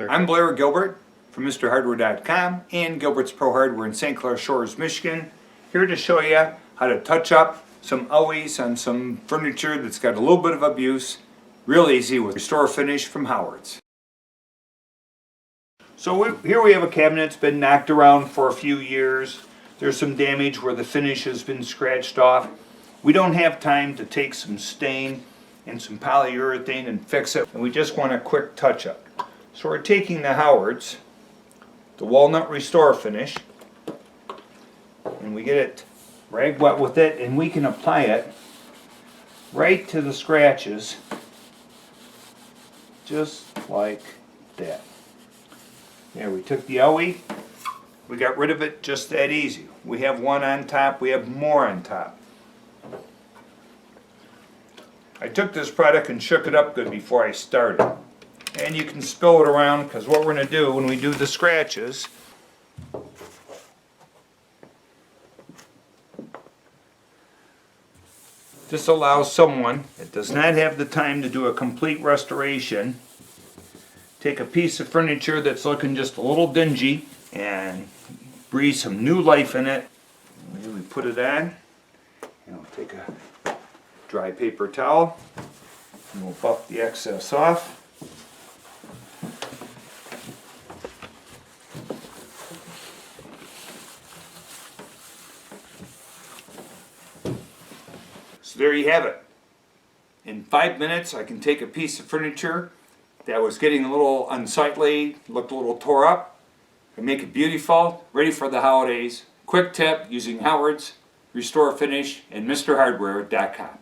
I'm Blair Gilbert from MrHardware.com and Gilbert's Pro Hardware in St. Clair Shores, Michigan. Here to show you how to touch up some owies on some furniture that's got a little bit of abuse. Real easy with Restor-A-Finish from Howard's. So here we have a cabinet that's been knocked around for a few years. There's some damage where the finish has been scratched off. We don't have time to take some stain and some polyurethane and fix it, and we just want a quick touch up. So we're taking the Howard's, the Walnut Restor-A-Finish, and we get it rag wet with it, and we can apply it right to the scratches, just like that. There, we took the owie, we got rid of it just that easy. We have one on top, we have more on top. I took this product and shook it up good before I started. And you can spill it around, because what we're going to do when we do the scratches, this allows someone that does not have the time to do a complete restoration, take a piece of furniture that's looking just a little dingy and breathe some new life in it. We put it on, and we'll take a dry paper towel and we'll buff the excess off. So there you have it. In 5 minutes I can take a piece of furniture that was getting a little unsightly, looked a little tore up, and make it beautiful, ready for the holidays. Quick tip, using Howard's, Restor-A-Finish, and MrHardware.com.